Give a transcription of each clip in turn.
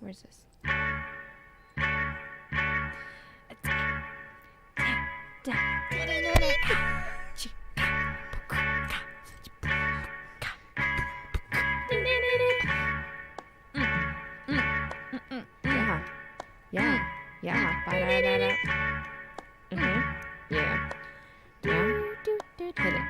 Where's this? Yeah. Ba-da-da-da. Yeah. Hit it.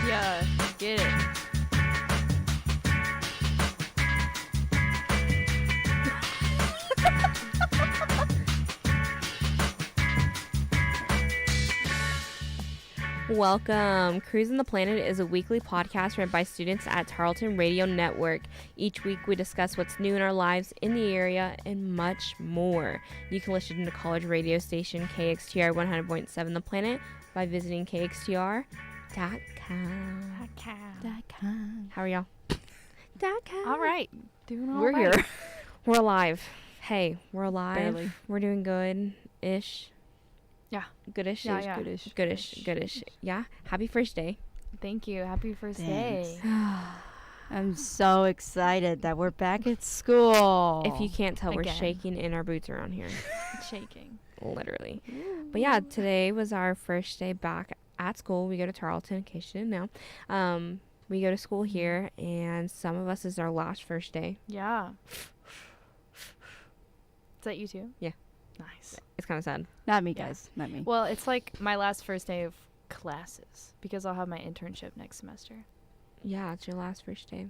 Yeah, get it. Welcome. Cruisin The Planet is a weekly podcast read by students at Tarleton Radio Network. Each week we discuss what's new in our lives in the area and much more. You can listen to the college radio station KXTR 100.7 The Planet by visiting KXTR.com. How are y'all? All right. Doing all We're right. here. We're alive. Hey, we're alive. Barely. We're doing good-ish. Yeah. Goodish. Yeah. Goodish. Yeah. Happy first day. Thank you. Happy first Thanks. day. I'm so excited that we're back at school. If you can't tell, we're Again. shaking in our boots around here. Shaking. Literally. But yeah, today was our first day back at school. We go to Tarleton, in case you didn't know. We go to school here, and some of us is our last first day. Yeah. Is that you too? Yeah. Nice. It's kind of sad. Not me, Yeah. guys. Not me. Well, it's like my last first day of classes because I'll have my internship next semester. Yeah, it's your last first day.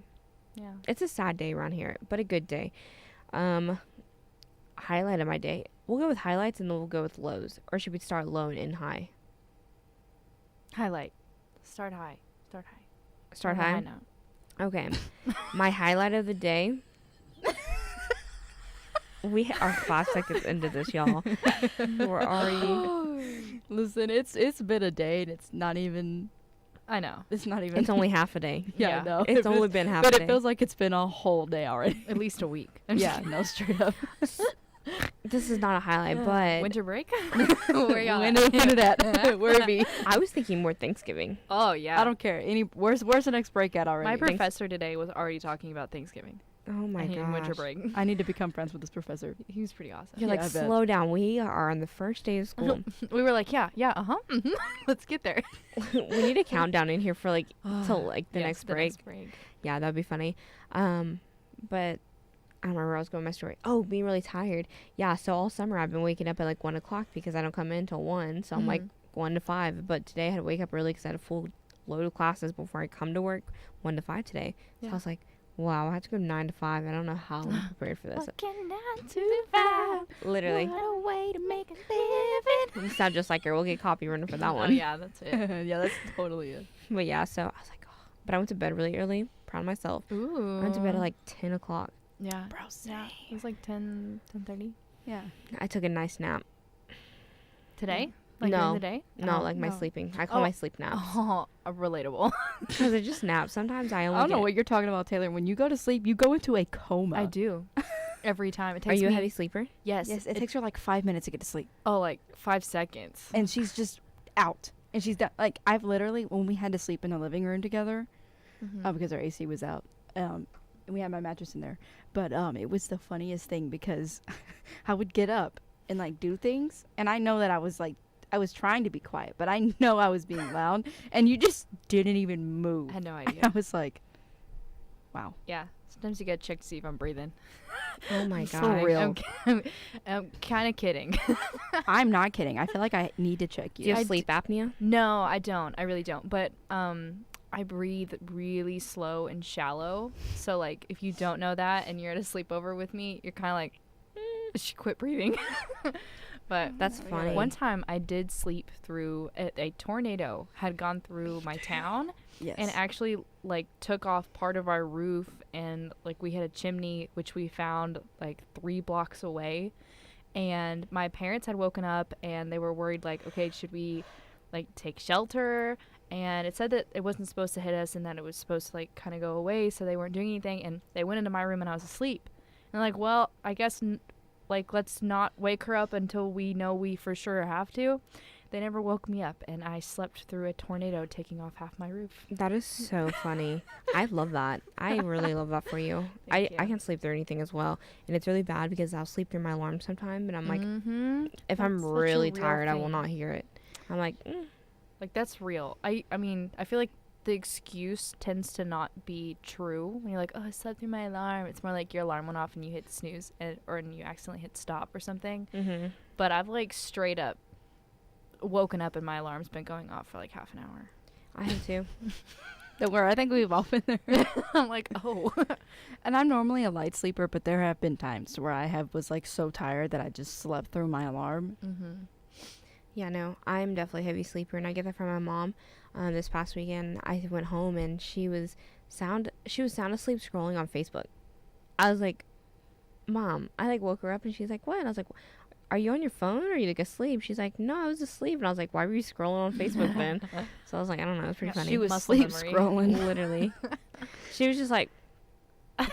Yeah. It's a sad day around here, but a good day. Highlight of my day. We'll go with highlights, and then we'll go with lows. Or should we start low and end high? Highlight. Start high. Start On a high? note. Okay. My highlight of the day. We are 5 seconds into this, y'all. Where are you? Listen, it's been a day, and it's not even. It's not even. It's only half a day. Yeah, yeah. no. It's only been half a But day. it feels like it's been a whole day already. at least a week. Yeah, no, straight up. This is not a highlight, but Winter break? Where y'all When at? it at? Where it be? I was thinking more Thanksgiving. Oh, yeah. I don't care. Where's the next break at already? My professor today was already talking about Thanksgiving. Oh my and gosh. winter break. I need to become friends with this professor. He was pretty awesome. You're Yeah, like, I bet. slow down. We are on the first day of school. We were like, yeah, let's get there. We need a countdown in here for like till like the Yes, next the break. next break. Yeah, that'd be funny. But I don't remember where I was going with my story. Oh, being really tired. Yeah, so all summer I've been waking up at like 1 o'clock because I don't come in until 1. So I'm like 1 to 5. But today I had to wake up early because I had a full load of classes before I come to work 1 to 5 today. So Yeah. I was like, wow, I have to go 9 to 5. I don't know how I'm prepared for this. Working 9 to 5. Literally. What a way to make a living. You sound just like her. We'll get copywritten for that Oh, one. yeah, that's it. Yeah, that's totally it. But yeah, so I was like, oh. But I went to bed really early. Proud of myself. Ooh. I went to bed at like 10 o'clock. Yeah. Bro, Yeah. It was like 10:30. Yeah. I took a nice nap. Today? Like No. during the day? No, Oh, like my no. sleeping. I call my sleep naps. Oh, relatable. Because I just nap. Sometimes I only I don't know get- what you're talking about, Taylor. When you go to sleep, you go into a coma. I do. Every time. It Are takes you a me, heavy sleeper? Yes. Yes, it takes her like 5 minutes to get to sleep. Oh, like 5 seconds. And she's just out. And she's done. Like, I've literally, when we had to sleep in the living room together, because our AC was out, and we had my mattress in there. But it was the funniest thing because I would get up and, like, do things. And I know that I was trying to be quiet, but I know I was being loud. And you just didn't even move. I had no And idea. I was like, wow. Yeah. Sometimes you gotta check to see if I'm breathing. Oh my For god. real. I'm kind of kidding. I'm not kidding. I feel like I need to check Do you. you have sleep apnea? No, I don't. I really don't. But I breathe really slow and shallow. So like, if you don't know that and you're at a sleepover with me, you're kind of like, quit breathing. But That's funny. one time I did sleep through a tornado had gone through my town. Yes. And actually like took off part of our roof, and like we had a chimney which we found like 3 blocks away, and my parents had woken up and they were worried like, okay, should we like take shelter? And it said that it wasn't supposed to hit us and that it was supposed to like kind of go away, so they weren't doing anything. And they went into my room and I was asleep, and like, well, I guess like, let's not wake her up until we know we for sure have to. They never woke me up, and I slept through a tornado taking off half my roof. That is so funny. I love that. I really love that for you. Thank I you. can sleep through anything as well. And it's really bad because I'll sleep through my alarm sometime. And I'm like, if I'm That's such a really real tired, I will thing. not hear it. I'm like, Like, that's real. I mean, I feel like the excuse tends to not be true. When you're like, oh, I slept through my alarm. It's more like your alarm went off and you hit snooze or you accidentally hit stop or something. mm-hmm. But I've, like, straight up woken up and my alarm's been going off for, like, half an hour. I have too. Don't worry, I think we've all been there. I'm like, oh. And I'm normally a light sleeper, but there have been times where I was like so tired that I just slept through my alarm. Yeah, no, I'm definitely a heavy sleeper, and I get that from my mom. This past weekend, I went home and she was sound asleep scrolling on Facebook. I was like, Mom, I like woke her up and she's like, what? And I was like, are you on your phone or are you like asleep? She's like, no, I was asleep. And I was like, why were you scrolling on Facebook then? So I was like, I don't know, it's pretty funny. She was Muscle sleep memory. scrolling. Literally. She was just like,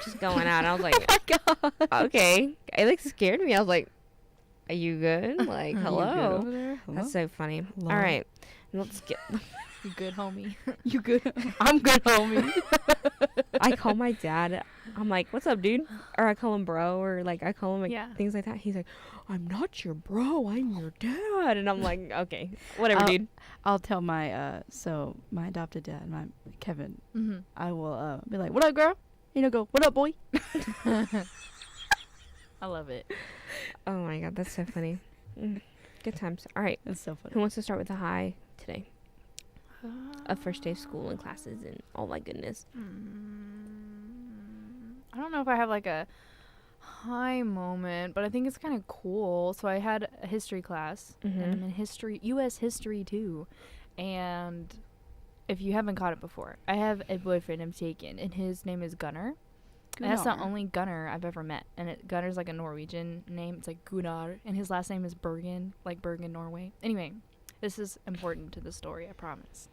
just going out. I was like, okay. It like scared me. I was like, are you good? Like, hello. Hello? That's so funny. Hello? All right. Let's get. You good, homie? You good? I'm good, homie. I call my dad. I'm like, what's up, dude? Or I call him bro, or like I call him like Yeah. things like that. He's like, I'm not your bro. I'm your dad. And I'm like, okay, whatever, dude. I'll tell my my adopted dad, my Kevin. Mm-hmm. I will be like, "What up, girl?" You know, go, "What up, boy?" I love it. Oh my god, that's so funny. Good times. All right, That's so funny. who wants to start with the high today? A first day of school and classes and oh my goodness. I don't know if I have like a high moment, but I think it's kind of cool. So I had a history class, and I'm in history, U.S. history too. And if you haven't caught it before, I have a boyfriend I'm taking, and his name is Gunnar. And that's the Gunnar. only Gunnar I've ever met. And Gunnar's like a Norwegian name. It's like Gunnar. And his last name is Bergen, like Bergen, Norway. Anyway, this is important to the story, I promise.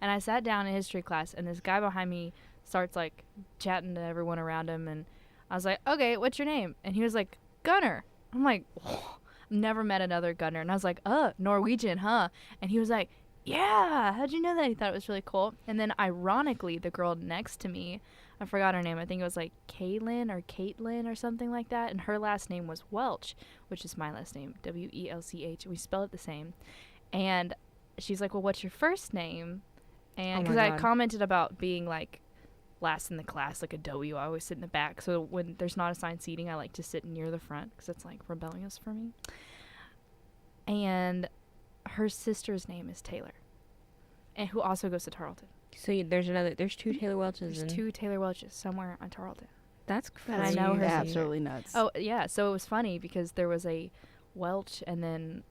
And I sat down in history class, and this guy behind me starts like chatting to everyone around him. And I was like, okay, what's your name? And he was like, Gunnar. I'm like, oh, never met another Gunnar. And I was like, Norwegian, huh? And he was like, yeah, how'd you know that? He thought it was really cool. And then ironically, the girl next to me, I forgot her name. I think it was like Caitlin or something like that. And her last name was Welch, which is my last name, Welch. We spell it the same. And she's like, well, what's your first name? And because I commented about being like last in the class, like a W, I always sit in the back. So when there's not assigned seating, I like to sit near the front because it's like rebellious for me. And her sister's name is Taylor, and who also goes to Tarleton. So there's two Taylor Welches. There's two Taylor Welches somewhere on Tarleton. That's crazy. And I know her. Absolutely nuts. Oh yeah, so it was funny because there was a Welch and then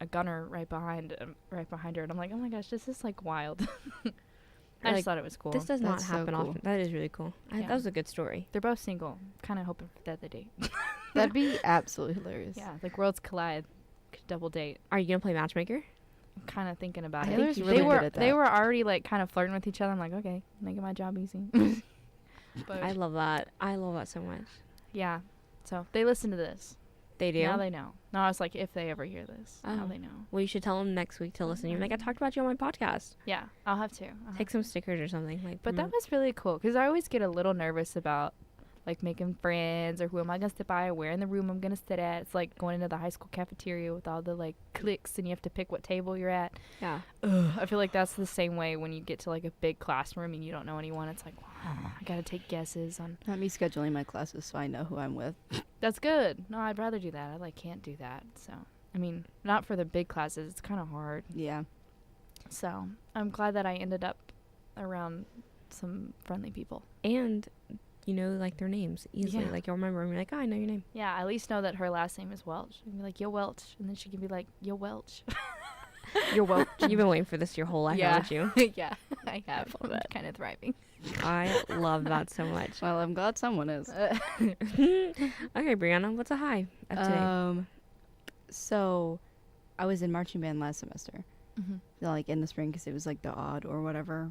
a Gunnar right behind her, and I'm like, oh my gosh, this is like wild. I just thought it was cool. This does not That's so happen cool. often. That is really cool. Yeah. That was a good story. They're both single. Kind of hoping for that they date. That'd be absolutely hilarious. Yeah, like worlds collide, could double date. Are you gonna play matchmaker? I'm kind of thinking about Taylor's it. really They were good at they that. were already like kind of flirting with each other. I'm like, okay, making my job easy. But I love that. I love that so much. yeah, so they listen to this. They do. Now they know. No, I was like, if they ever hear this, now Oh. they know. Well, you should tell them next week to listen. You're like, I talked about you on my podcast. Yeah, I'll have to. Take some stickers or something. Like, But that was really cool because I always get a little nervous about like making friends or who am I gonna sit by or where in the room I'm gonna sit at. It's like going into the high school cafeteria with all the like cliques and you have to pick what table you're at. yeah. I feel like that's the same way when you get to like a big classroom and you don't know anyone. It's like, wow, I gotta take guesses on. Not me scheduling my classes so I know who I'm with. That's good. No, I'd rather do that. I like can't do that. So I mean, not for the big classes. It's kind of hard. Yeah. So I'm glad that I ended up around some friendly people. And you know, like their names easily. Yeah. Like you'll remember. And you're like, oh, I know your name. Yeah, I at least know that her last name is Welch. I can be like, yo, Welch. And then she can be like, yo, Welch. You're Welch. You've been waiting for this your whole life, haven't you? Yeah, I have. love that. Kind of thriving. I love that so much. Well, I'm glad someone is. Okay, Brianna, what's a high of today? So I was in marching band last semester. Mm-hmm. Like in the spring because it was like the odd or whatever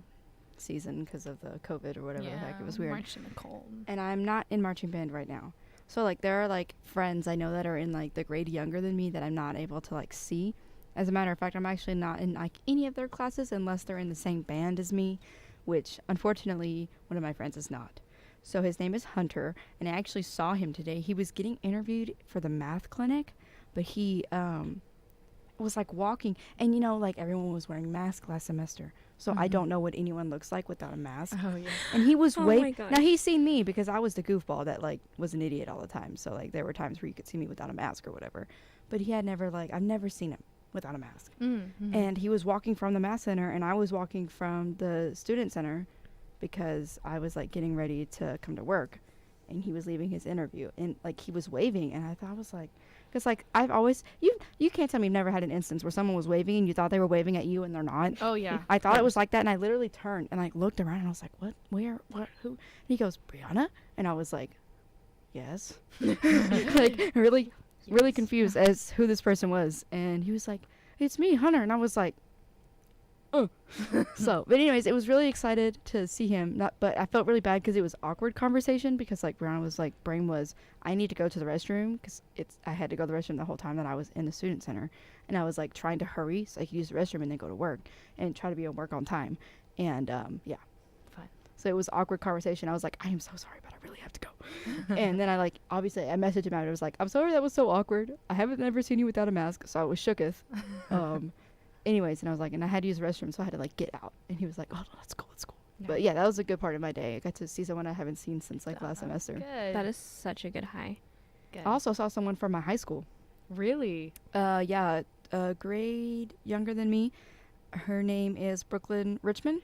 season because of the COVID or whatever the heck. It was weird. Marched in the cold. And I'm not in marching band right now. So, like, there are, like, friends I know that are in, like, the grade younger than me that I'm not able to, like, see. As a matter of fact, I'm actually not in, like, any of their classes unless they're in the same band as me, which, unfortunately, one of my friends is not. So his name is Hunter, and I actually saw him today. He was getting interviewed for the math clinic, but he was like walking, and like everyone was wearing masks last semester, so I don't know what anyone looks like without a mask. Oh yeah. And he was Oh my way gosh. now he's seen me because I was the goofball that like was an idiot all the time. So like there were times where you could see me without a mask or whatever, but he had never I've never seen him without a mask. And he was walking from the math center, and I was walking from the student center because I was like getting ready to come to work, and he was leaving his interview, and like he was waving, and I was like, because like I've always you can't tell me you've never had an instance where someone was waving and you thought they were waving at you and they're not. Oh yeah. I thought it was like that, and I literally turned and like looked around, and I was like, what, where, what, who? And he goes, Brianna, and I was like, yes. Like really confused as who this person was, and he was like, it's me, Hunter, and I was like, oh. So, but anyways, it was really excited to see him. But I felt really bad because it was awkward conversation, because like Brianna was like, brain was, I need to go to the restroom, because I had to go to the restroom the whole time that I was in the student center, and I was like trying to hurry so I could use the restroom and then go to work and try to be at work on time, and yeah. Fine. So it was awkward conversation. I was like, I am so sorry, but I really have to go. And then I obviously I messaged him out. I was like, I'm sorry that was so awkward. I haven't ever seen you without a mask, so I was shooketh. Anyways, and I was like, and I had to use the restroom, so I had to like get out. And he was like, oh, let's go. Yeah. But yeah, that was a good part of my day. I got to see someone I haven't seen since like last semester. Good. That is such a good high. good. I also saw someone from my high school. Really? Yeah, a grade younger than me. Her name is Brooklyn Richmond,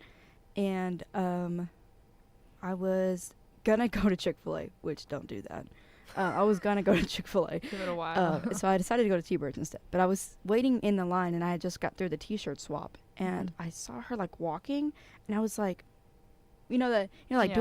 and I was gonna go to Chick-fil-A, which don't do that. I was gonna go to Chick-fil-A. Give it a while. So I decided to go to T-Birds instead. But I was waiting in the line, and I had just got through the T-shirt swap, and I saw her like walking, and I was like, do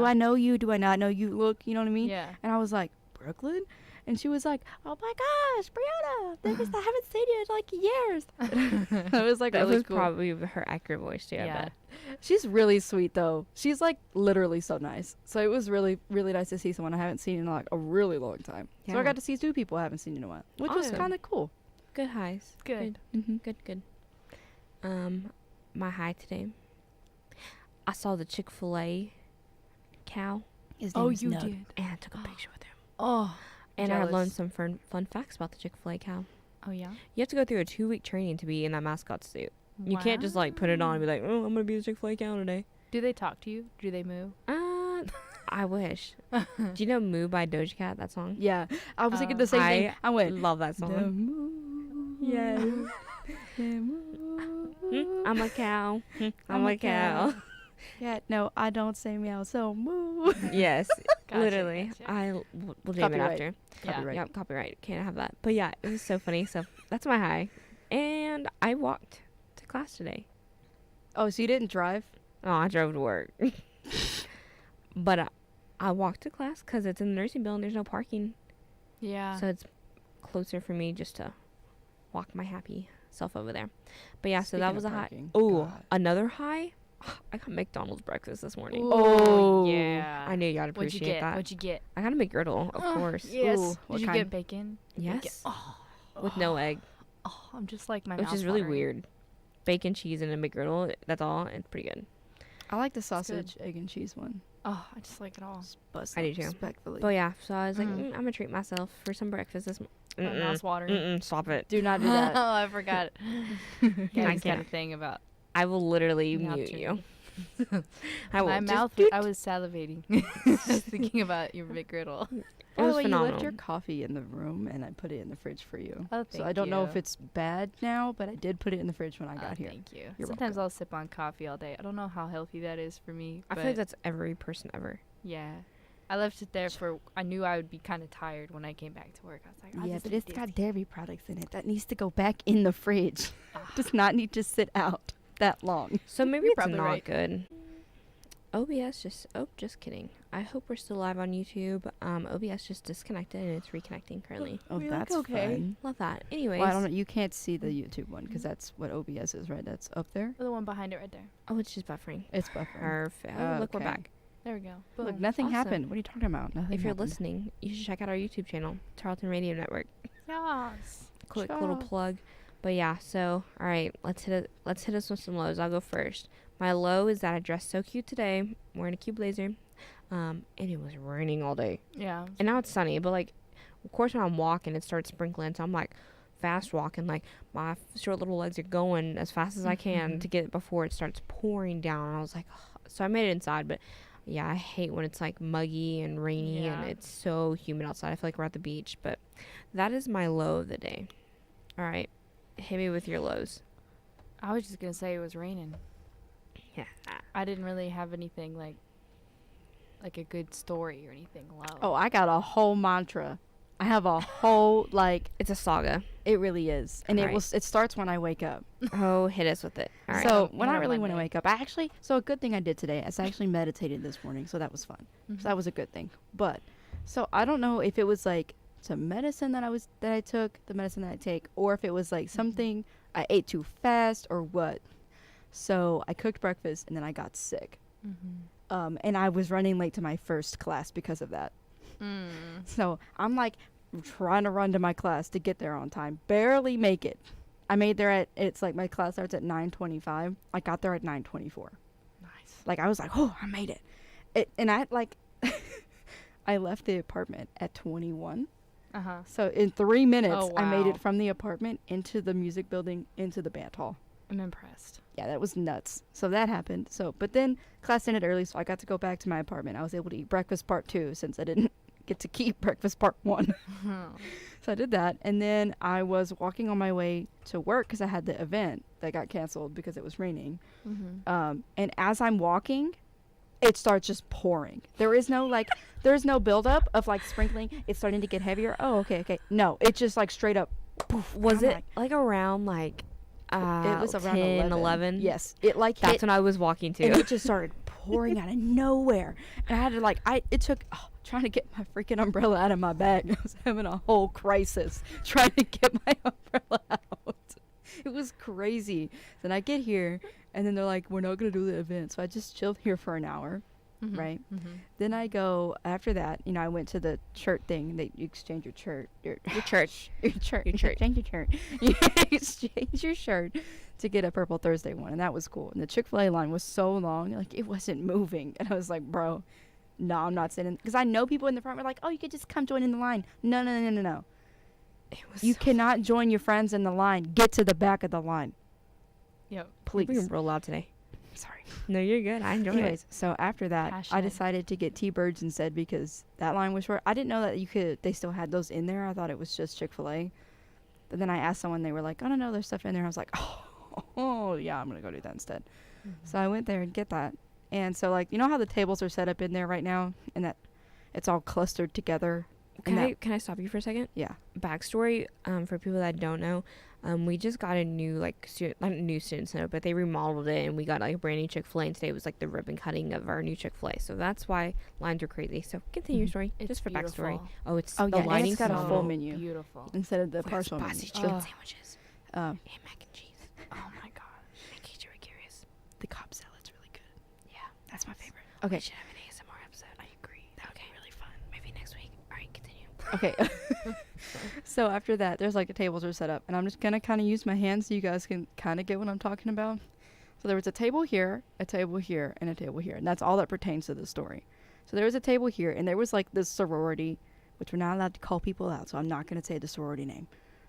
I know you? Do I not know you? Look, you know what I mean? Yeah. And I was like, Brooklyn? And she was like, oh my gosh, Brianna, I haven't seen you in like years. I was like, That really was cool. probably her accurate voice too. I Yeah. bet. She's really sweet though. She's like literally so nice. So it was really, really nice to see someone I haven't seen in like a really long time. So I Yeah. got to see two people I haven't seen in a while, which was Awesome. kind of cool. Good highs. Good. Mm-hmm. Good. My high today. I saw the Chick-fil-A cow, His Oh, name is you Nug. did. and I took a picture with him. Oh. And I Jealous. learned some fun facts about the Chick-fil-A cow. Oh yeah. You have to go through a 2-week training to be in that mascot suit. You can't just like put it on and be like, oh, I'm gonna be the Chick-fil-A cow today. Do they talk to you? Do they move? I wish. Do you know "Moo" by Doja Cat? That song. Yeah, I was thinking the same thing. I went, Love that the song. moo. Yes. The moo. I'm a cow. I'm a cow. Yeah, no, I don't say meow, so moo. Yes, Gotcha, literally. gotcha. We'll name it Copyright. after. Yeah. Copyright. Yep, copyright. Can't have that. But yeah, it was so funny. So that's my high. And I walked to class today. Oh, so you didn't drive? Oh, I drove to work. But I walked to class because it's in the nursing building. There's no parking. Yeah. So it's closer for me just to walk my happy self over there. But yeah, so that Speaking was of a high. parking, Oh, God. another high? I got McDonald's breakfast this morning. Ooh, Oh, yeah. I knew y'all What'd you appreciate get? that. What'd you get? I got a McGriddle, of course. Yes. Ooh, what Did you kind? get bacon? Yes. Oh, With no egg, oh, I'm just like my which mouth's is really watering. weird. Bacon, cheese, and a McGriddle. That's all. It's pretty good. I like the good. sausage, egg, and cheese one. Oh, I just like it all. Bust I do up too. Respectfully. But yeah, so I was like, Mm. I'm gonna treat myself for some breakfast this My mouth's watering. Stop it. Do not do that. Oh, I forgot. I Yeah, I can't. a thing about I will literally Mouth mute treating. you. I will. my Just mouth. doot. I was salivating, just thinking about your McGriddle. It was By the way, you phenomenal. left your coffee in the room, and I put it in the fridge for you. Oh, So thank I don't know if you. it's bad now, but I did put it in the fridge when I Oh, got here. Thank you. You're Sometimes welcome. I'll sip on coffee all day. I don't know how healthy that is for me. I but feel like that's every person ever. yeah. I left it there for. I knew I would be kind of tired when I came back to work. I was like, I Yeah, just but need it's got this. dairy products in it. That needs to go back in the fridge. Does not need to sit out that long. So maybe You're it's probably not right. good. OBS just kidding. I hope we're still live on YouTube. OBS just disconnected and it's reconnecting currently. Oh, You're like, that's okay. fun. Love that. Anyways. Well, I don't know. You can't see the YouTube one because that's what OBS is, right? That's up there. The one behind it right there. Oh, it's just buffering. It's buffering. Perfect. Oh, look, we're Okay. back. There we go. Look, Boom. nothing Awesome. happened. What are you talking about? Nothing If you're happened. listening, you should check out our YouTube channel, Tarleton Radio Network. Yes. Quick little Sure. plug. But yeah, so all right, let's hit us with some lows. I'll go first. My low is that I dressed so cute today. I'm wearing a cute blazer. And it was raining all day. Yeah. And now it's sunny, but like of course when I'm walking it starts sprinkling, so I'm like fast walking, like my short little legs are going as fast as I can to get it before it starts pouring down. And I was like, oh. So I made it inside, but yeah, I hate when it's like muggy and rainy Yeah. and it's so humid outside. I feel like we're at the beach, but that is my low of the day. All right, hit me with your lows. I was just gonna say it was raining. Yeah. I didn't really have anything like a good story or anything low. Oh, I got a whole mantra. I have a whole It's a saga. It really is, and Right. it starts when I wake up. Oh, hit us with it. All right. So You when I had a really when I Monday. wake up, so a good thing I did today is I actually meditated this morning, so that was fun. Mhm. So that was a good thing. But so I don't know if it was like some medicine that I took, the medicine that I take, or if it was like something I ate too fast or what. So I cooked breakfast and then I got sick. And I was running late to my first class because of that. So I'm like trying to run to my class to get there on time. Barely make it. I made there it's like my class starts at 9:25. I got there at 9:24. Nice. Like I was like, oh, I made it. And I like, I left the apartment at 21. So in 3 minutes, Oh, I made wow. it from the apartment into the music building, into the band hall. I'm impressed. Yeah, that was nuts. So that happened. But then class ended early, so I got to go back to my apartment. I was able to eat breakfast part 2 since I didn't get to keep breakfast part 1. So I did that. And then I was walking on my way to work because I had the event that got canceled because it was raining. And as I'm walking, it starts just pouring. There's no buildup of like sprinkling. It's starting to get heavier. Oh, okay. No, it just like straight up. Poof. Was I'm it like around like it was around 10, 11? Yes, it like That's hit, when I was walking too. and it just started pouring out of nowhere. And I had to it took trying to get my freaking umbrella out of my bag. I was having a whole crisis trying to get my umbrella out. It was crazy. Then I get here, and then they're like, "We're not gonna do the event." So I just chilled here for an hour, right? Then I go after that. I went to the shirt thing. That you exchange your shirt, your church. your shirt, Your shirt. exchange your shirt. You exchange your shirt to get a Purple Thursday one, and that was cool. And the Chick-fil-A line was so long, like it wasn't moving, and I was like, "Bro, no, I'm not sitting." Because I know people in the front were like, "Oh, you could just come join in the line." No. It was You so cannot join your friends in the line. Get to the back of the line, Yep. please. We're real loud today. Sorry. No, you're good. I enjoy Anyways, so after that, I Passionate. decided to get T-Birds instead because that line was short. I didn't know that they still had those in there. I thought it was just Chick-fil-A. But then I asked someone, they were like, "Oh, no, there's stuff in there." I was like, oh yeah, I'm going to go do that instead. So I went there and get that. And so, like, you know how the tables are set up in there right now? And that it's all clustered together? And Can I stop you for a second? Yeah. Backstory, for people that don't know, we just got a new not a new student center, but they remodeled it and we got like a brand new Chick-fil-A, and today was like the ribbon cutting of our new Chick-fil-A. So that's why lines are crazy. So continue your story, It's just for backstory. beautiful. Oh, it's Oh, the yeah, and lighting it's got a full so menu. Beautiful. Instead of the with partial spicy menu. chicken Oh. sandwiches Um, and mac and cheese. Oh my gosh. In case you were curious. the Cobb salad's really good. Yeah, That's my favorite. we Okay. should have an ASMR episode. I agree. That would be really fun. Maybe next week. All right, continue. Okay. So after that, there's like the tables are set up, and I'm just gonna kind of use my hands so you guys can kind of get what I'm talking about. So there was a table here, and a table here, and that's all that pertains to the story. So there was a table here, and there was like this sorority, which we're not allowed to call people out, so I'm not gonna say the sorority name.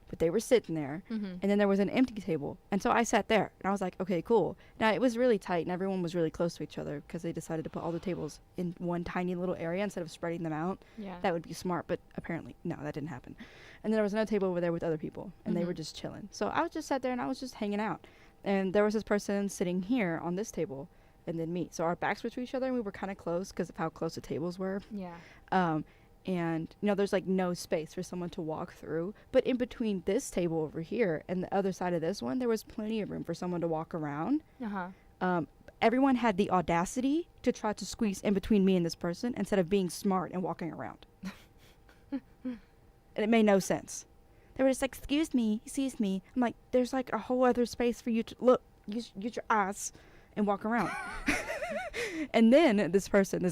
But they were sitting there, and then there was an empty table, and so I sat there, and I was like, okay, cool. Now it was really tight, and everyone was really close to each other because they decided to put all the tables in one tiny little area instead of spreading them out. Yeah. That would be smart, but apparently no, that didn't happen. And there was another table over there with other people, and they were just chilling. So I was just sat there and I was just hanging out, and there was this person sitting here on this table, and then me. So our backs were to each other, and we were kind of close because of how close the tables were. Yeah. And there's like no space for someone to walk through, but in between this table over here and the other side of this one, there was plenty of room for someone to walk around. Everyone had the audacity to try to squeeze in between me and this person instead of being smart and walking around. And it made no sense. They were just like, excuse me. I'm like, there's like a whole other space for you to look, use your eyes and walk around. And then this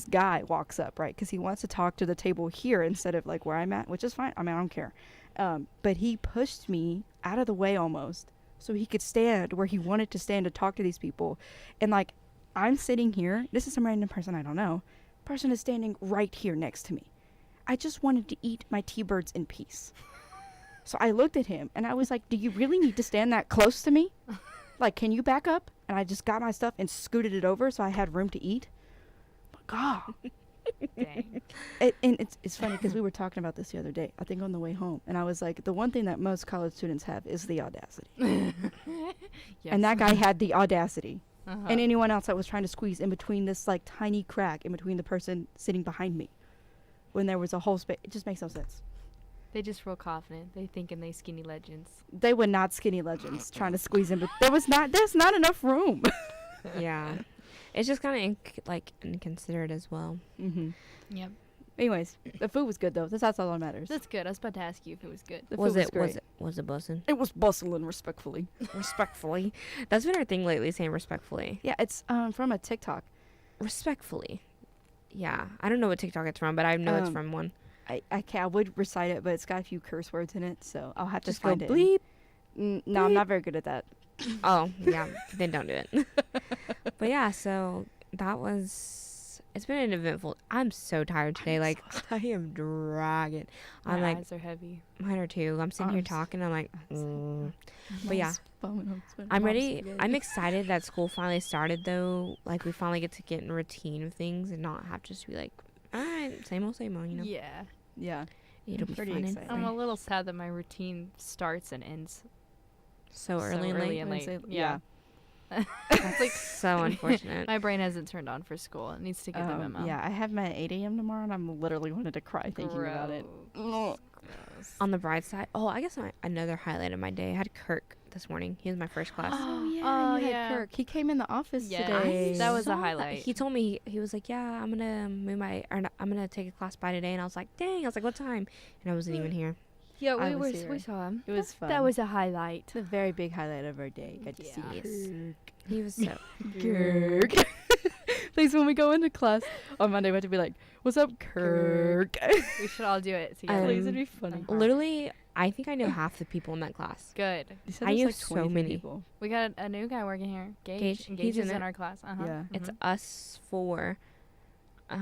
guy walks up, right? Because he wants to talk to the table here instead of like where I'm at, which is fine. I mean, I don't care. But he pushed me out of the way almost so he could stand where he wanted to stand to talk to these people. And like, I'm sitting here. This is some random person I don't know. Person is standing right here next to me. I just wanted to eat my T-birds in peace. So I looked at him and I was like, do you really need to stand that close to me? Like, can you back up? And I just got my stuff and scooted it over so I had room to eat. But God. Dang. And it's funny because we were talking about this the other day, I think on the way home. And I was like, the one thing that most college students have is the audacity. Yes. And that guy had the audacity. Uh-huh. And anyone else that was trying to squeeze in between this like tiny crack in between the person sitting behind me when there was a whole space. It just makes no sense. They just real confident. They thinking they skinny legends. They were not skinny legends trying to squeeze in, but there's not enough room. Yeah. It's just kind of inconsiderate as well. Mm-hmm. Yep. Anyways, the food was good though. That's all that matters. That's good. I was about to ask you if it was good. The Was food it great. was it bussin'? It was bustling respectfully. Respectfully. That's been our thing lately, saying respectfully. Yeah, it's from a TikTok. Respectfully. Yeah. I don't know what TikTok it's from, but I know it's from one. I would recite it, but it's got a few curse words in it, so I'll have Just to find go it. bleep. No, I'm not very good at that. Oh, yeah. Then don't do it. But yeah, so that was... It's been an eventful... I'm so tired today. Like, I am dragging. I'm My like... eyes are heavy. Mine are too. I'm sitting here Arms. talking. I'm like... But yeah. I'm I'm ready. I'm excited that school finally started, though. Like, we finally get to get in a routine of things and not have to just be like, all right, same old, you know? Yeah. Yeah. It'll be pretty fun and excited. I'm free. a little sad that my routine starts and ends So early and late. and late. Yeah. That's like so unfortunate. My brain hasn't turned on for school. It needs to get the memo. Yeah, I have my 8 a.m. tomorrow, and I'm literally wanting to cry thinking about it. Gross. On the bright side, I guess another highlight of my day. I had Kirk this morning. He was my first class. Oh, yeah. Oh, you had yeah. Kirk. He came in the office Yes. today. That was a Saw highlight. He told me, he was like, yeah, I'm gonna take a class by today, and I was like, dang. I was like, what time? And I wasn't even here. Yeah, I we was here. saw him. It was fun. That was a highlight. It's a very big highlight of our day. Got to see Yes. He was so. Kirk. Please, when we go into class on Monday, we have to be like, what's up, Kirk? We should all do it together. Please, it'd be funny. Literally, I think I know half the people in that class. Good. You said I there's knew like so 23 many. people. We got a new guy working here. Gage. Gage, And he's Gage is in in it. our class. Uh-huh. Yeah. It's Mhm. us four. I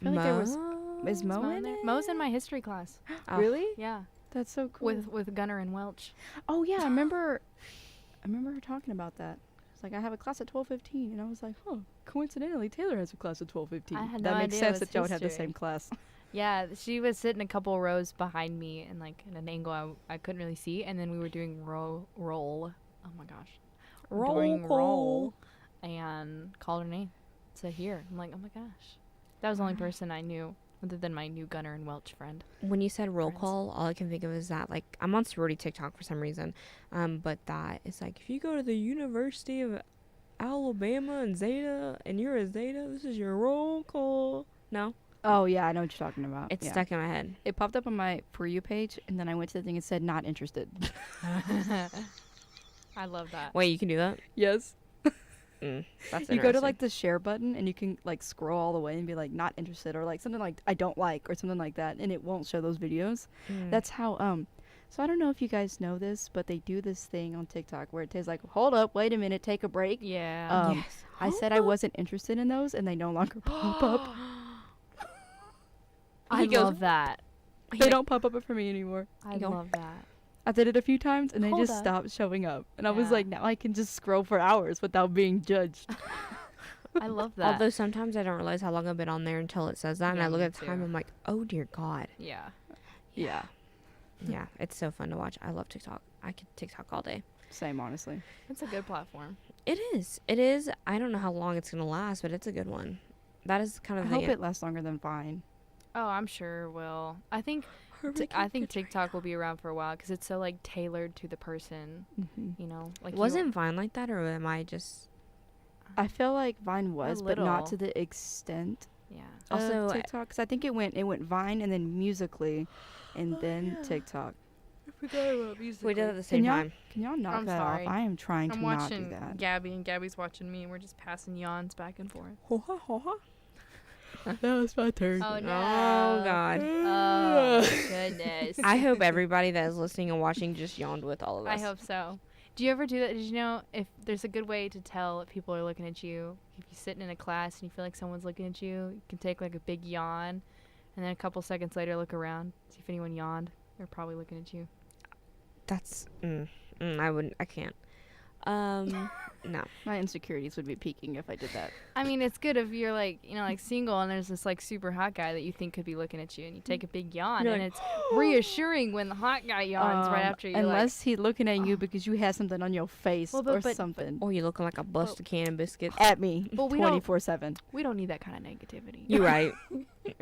feel like there was. Is Is Mo Mo in in there? it? Mo's in my history class. Oh, Really? Yeah. That's so cool. With Gunnar and Welch. Oh yeah, I remember her talking about that. It's like I have a class at 12:15, and I was like, oh, coincidentally, Taylor has a class at 12:15. I had that no makes idea it sense was that y'all would have the history. same class. Yeah, she was sitting a couple rows behind me and like in an angle I couldn't really see, and then we were doing roll. Oh my gosh, Roll doing call. roll, and called her name. Said here. I'm like, oh my gosh, that was the only person I knew other than my new Gunnar and Welch friend. When you said roll Friends. call, all I can think of is that, like, I'm on sorority TikTok for some reason, but that is like, if you go to the University of Alabama and Zeta, and you're a Zeta, this is your roll call. No, Oh yeah, I know what you're talking about. it's Yeah. stuck in my head. It popped up on my For You page, and then I went to the thing and said not interested. I love that. Wait, you can do that? Yes. That's You go to interesting. like the share button, and you can like scroll all the way and be like not interested, or like something like I don't like, or something like that, and it won't show those videos. That's how So I don't know if you guys know this, but they do this thing on TikTok where it says like, hold up, wait a minute, take a break. Yeah. Yes. I said I wasn't interested in those, and they no longer pop up. I He goes- love that. They don't pop up for me anymore. I go- love that. I did it a few times, and they Hold just up. stopped showing up. And I was Yeah. like, now I can just scroll for hours without being judged. I love that. Although sometimes I don't realize how long I've been on there until it says that, and Yeah, I look me at the time, too. I'm like, oh dear God. yeah. Yeah. Yeah, it's so fun to watch. I love TikTok. I could TikTok all day. Same, honestly. It's a good platform. It is. It is. I don't know how long it's gonna last, but it's a good one. That is kind I of hope it lasts longer than Vine. Oh, I'm sure it will. I think TikTok will be around for a while because it's so like tailored to the person. Mm-hmm. You know, like Wasn't Vine like that, or am I just? I feel like Vine was, but not to little. the extent Yeah. Also, of TikTok. Because I think it went Vine and then Musically, and then yeah. TikTok. forgot about music. We did it at the same time. Can y'all knock I'm that sorry. off? I am trying I'm to not do watching that. Gabby, and Gabby's watching me, and we're just passing yawns back and forth. Ho-ha, ho-ha. That was my turn. Oh, no. Oh, God. Oh, goodness. I hope everybody that is listening and watching just yawned with all of us. I hope so. Do you ever do that? Did you know if there's a good way to tell if people are looking at you? If you're sitting in a class and you feel like someone's looking at you, you can take like a big yawn, and then a couple seconds later look around, see if anyone yawned. They're probably looking at you. That's, I can't. No. My insecurities would be peaking if I did that. I mean, it's good if you're like, like single and there's this like super hot guy that you think could be looking at you, and you take a big yawn, You're and like, it's reassuring when the hot guy yawns right after you. Unless he's looking at you because you had something on your face Well, or but- something. Or you looking like a busted can of biscuits. At me But we don't- 24/7. we don't need that kind of negativity. You're right.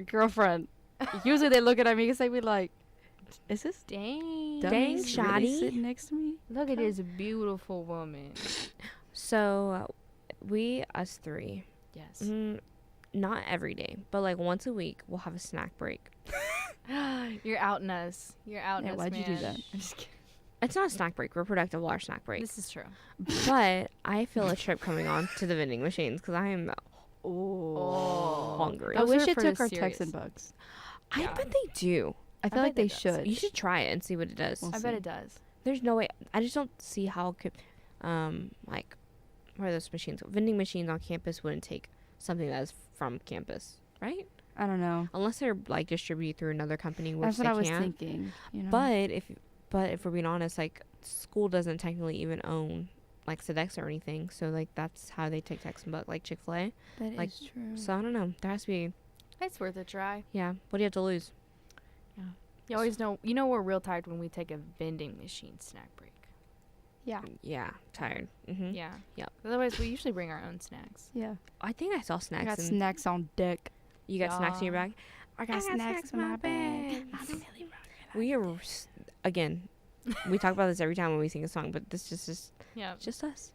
Girlfriend. Usually they look at me because they be like, is this Dang. dummies really shoddy. sitting next to me? Look at this beautiful woman. So, us three, Yes. not every day, but like once a week, we'll have a snack break. You're outing us. You're outing Yeah, us, why'd man. you do that? I'm just kidding. It's not a snack break. We're productive with our snack break. This is true. But I feel a trip coming on to the vending machines because I am Oh. hungry. I Those wish are it for took the our serious. Texan bugs. I Yeah. bet they do. I feel bet like they it does. should. You should try it and see what it does. We'll I bet see. it does. There's no way. I just don't see how it could, like, where are those machines? Vending machines on campus wouldn't take something that is from campus, right? I don't know. Unless they're like distributed through another company, which That's what they I was can. thinking. You know? But if we're being honest, like school doesn't technically even own like Sedex or anything, so like that's how they take Texan Buck, like Chick-fil-A. that like, is true. So I don't know. There has to be. It's worth a try. Yeah. What do you have to lose? You always know. We're real tired when we take a vending machine snack break. Yeah. Yeah. Tired. Mm-hmm. Yeah. Yep. Otherwise, we usually bring our own snacks. Yeah. I think I saw snacks. I got in, snacks on deck. You got snacks in your Yeah. bag. I got snacks in my bag. We are again. We talk about this every time when we sing a song, but this is Yeah. just us.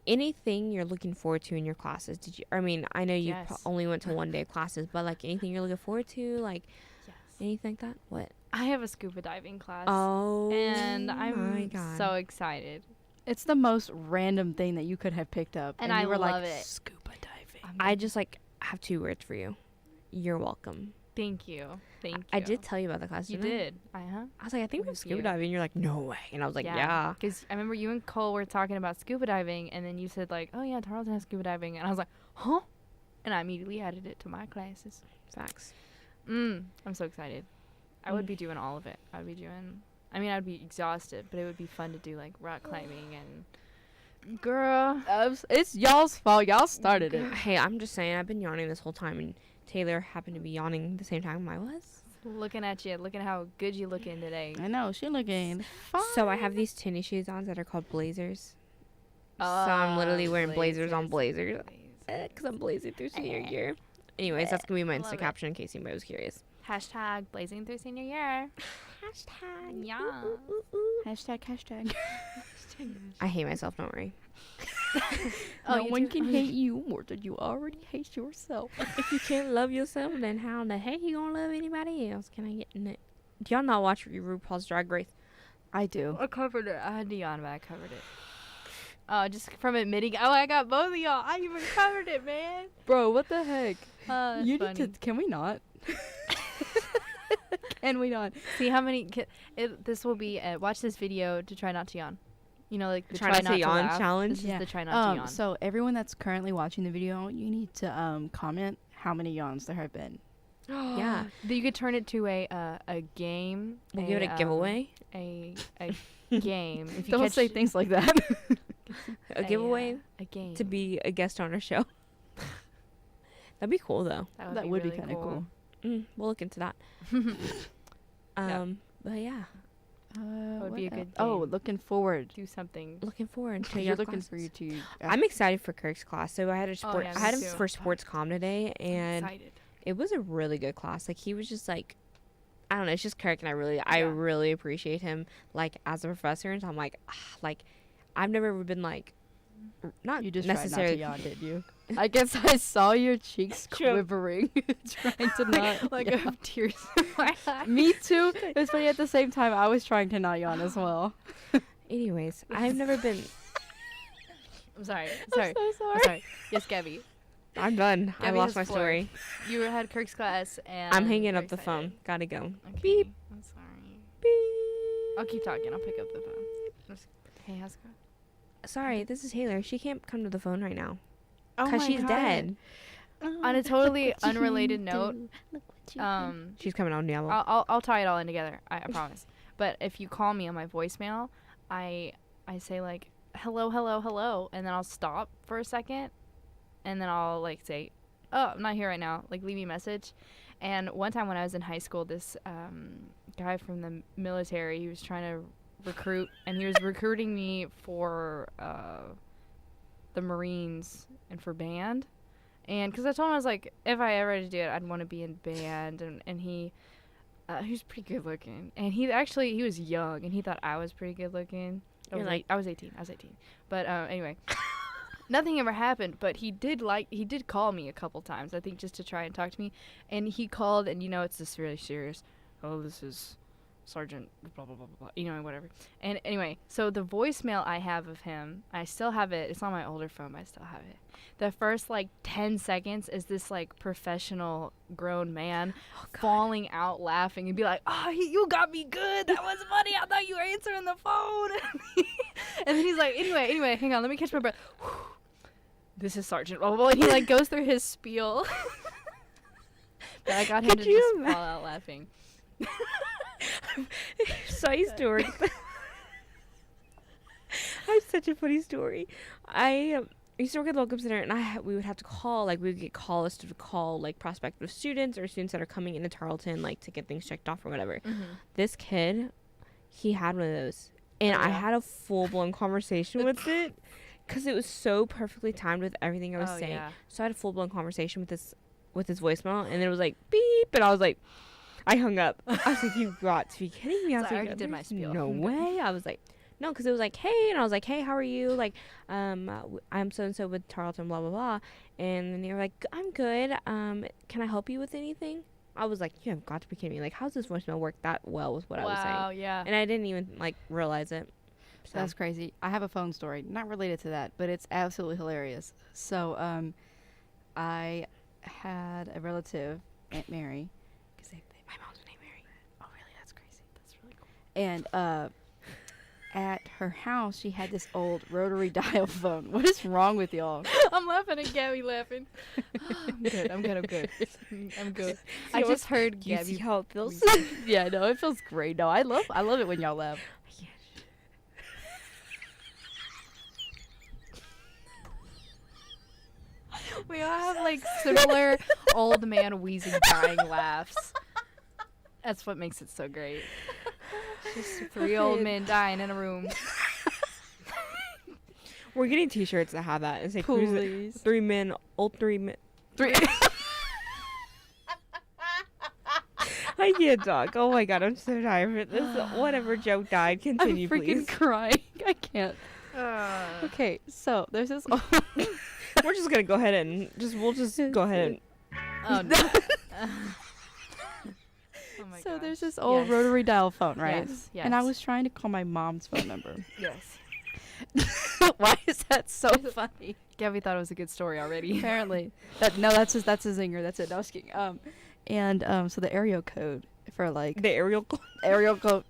Anything you're looking forward to in your classes? Did you? I mean, I know you Yes. only went to one day of classes, but like anything you're looking forward to, like Yes. anything like that? What? I have a scuba diving class. Oh, And my I'm God. so excited. It's the most random thing that you could have picked up. And you I were love like, it. Scuba diving. I just like have 2 words for you. You're welcome. Thank you. Thank you. I did tell you about the class. You didn't I? did. Uh-huh. I was like, I think we're With scuba you. diving. You're like, no way. And I was like, yeah. Because I remember you and Cole were talking about scuba diving, and then you said, like, oh, yeah, Tarleton has scuba diving. And I was like, huh? And I immediately added it to my classes. Facts. I'm so excited. I would be doing all of it. I'd be exhausted, but it would be fun to do, like, rock climbing and... Girl. It's y'all's fault. Y'all started it. Hey, I'm just saying, I've been yawning this whole time, and Taylor happened to be yawning the same time I was. Looking at you. Looking at how good you looking today. I know. She looking fine. So I have these tennis shoes on that are called blazers. So I'm literally wearing blazers on blazers. Because I'm blazing through senior year. Anyways, that's going to be my Love Insta it. caption in case anybody was curious. Hashtag blazing through senior year. Hashtag. Yeah. Hashtag. I hate myself, don't worry. Oh, no you one do? can hate you more than you already hate yourself. If you can't love yourself, then how in the heck you going to love anybody else? Can I get in it? Do y'all not watch RuPaul's Drag Race? I do. I covered it. I had to yawn, but I covered it. Oh, just from admitting. Oh, I got both of y'all. I even covered it, man. Bro, what the heck? That's You funny. need to. Can we not? Can we not? See how many. This will be. Watch this video to try not to yawn. You know, like the Try not to yawn laugh. challenge? This is the try not to yawn. So everyone that's currently watching the video, you need to comment how many yawns there have been. Yeah. You could turn it to a game. We'll give it a giveaway. A game. If you Don't catch say things like that. A giveaway a game to be a guest on our show. That'd be cool, though. That would be really kind of cool. We'll look into that. But yeah, would be a what good Oh, game. looking forward. Do something. looking forward to Because your you're looking classes. for you to. I'm excited for Kirk's class. So I had a sport. yeah, I had me him too. for sports comm today, and Excited. it was a really good class. Like he was just like, I don't know. It's just Kirk, and I Yeah. really appreciate him like as a professor. And so I'm like, like I've never been like, not You just tried not to necessarily. yawn, did you? I guess I saw your cheeks quivering, trying to not. Like I have tears in my eyes. Me too. It was funny at the same time. I was trying to not yawn as well. Anyways, I've never been. I'm sorry. I'm so sorry. I'm sorry. Yes, Gabby. I'm done. I Gabby lost has my floor. story. You had Kirk's class, and I'm hanging you're up the excited. phone. Gotta go. Okay. Beep. I'm sorry. Beep. I'll keep talking. I'll pick up the phone. Hey, how's it going? Sorry, this is Taylor. She can't come to the phone right now Oh because my she's God. dead. On a totally unrelated note, She's coming on Diablo. I'll tie it all in together. I promise. But if you call me on my voicemail, I say like hello, hello, hello, and then I'll stop for a second, and then I'll like say, oh, I'm not here right now. Like leave me a message. And one time when I was in high school, this guy from the military, he was trying to recruit, and he was recruiting me for the Marines and for band. And because I told him, I was like, if I ever had to do it, I'd want to be in band. And he was pretty good looking. And he was young, and he thought I was pretty good looking. I was 18. But anyway, nothing ever happened. But he did call me a couple times, I think, just to try and talk to me. And he called, and it's this really serious. Oh, this is Sergeant blah blah blah blah, whatever. And anyway, so the voicemail I have of him, I still have it. It's on my older phone, but I still have it. The first 10 seconds is this professional grown man falling out laughing and be like, "Oh, you got me good. That was funny. I thought you were answering the phone." And then he's like, "Anyway, hang on, let me catch my breath. This is Sergeant blah blah blah." And he goes through his spiel. But I got him to just fall out laughing. Side story. I have such a funny story. I used to work at the Welcome Center, and we would have to call, we would get call lists to call, prospective students or students that are coming into Tarleton, to get things checked off or whatever. Mm-hmm. This kid, he had one of those, and I had a full-blown conversation with it, because it was so perfectly timed with everything I was saying. Yeah. So I had a full-blown conversation with his voicemail, and it was beep, and I was like, I hung up. I was like, you got to be kidding me. I was So I like, already did my spiel. No way. I was like, no, because it was hey, and I was like, hey, how are you? I'm so-and-so with Tarleton, blah, blah, blah. And then they were like, I'm good. Can I help you with anything? I was like, you have got to be kidding me. How's this voicemail work that well with what I was saying? Wow, yeah. And I didn't even, realize it. So. That's crazy. I have a phone story, not related to that, but it's absolutely hilarious. So, I had a relative, Aunt Mary, because my mom's named Mary. Oh, really? That's crazy. That's really cool. And at her house, she had this old rotary dial phone. What is wrong with y'all? I'm laughing at Gabby laughing. I'm good. I just heard You Gabby. see how it feels? Yeah, no, it feels great. No, I love it when y'all laugh. We all have similar old man wheezing dying laughs. That's what makes it so great. Just three old men dying in a room. We're getting t-shirts that have that and say Please. three men. I can't talk. Oh my god, I'm so tired of it. This whatever joke died. Continue, I'm freaking please. crying. I can't. Okay, so there's this. We're just gonna go ahead and we'll just go ahead and. Oh no. Oh my So gosh. there's this old Yes. rotary dial phone, right? Yes. And I was trying to call my mom's phone number. Yes. Why is that so funny? Gabby thought it was a good story already. Apparently, that's a zinger. That's it. No, I was kidding. So the area code for The aerial code.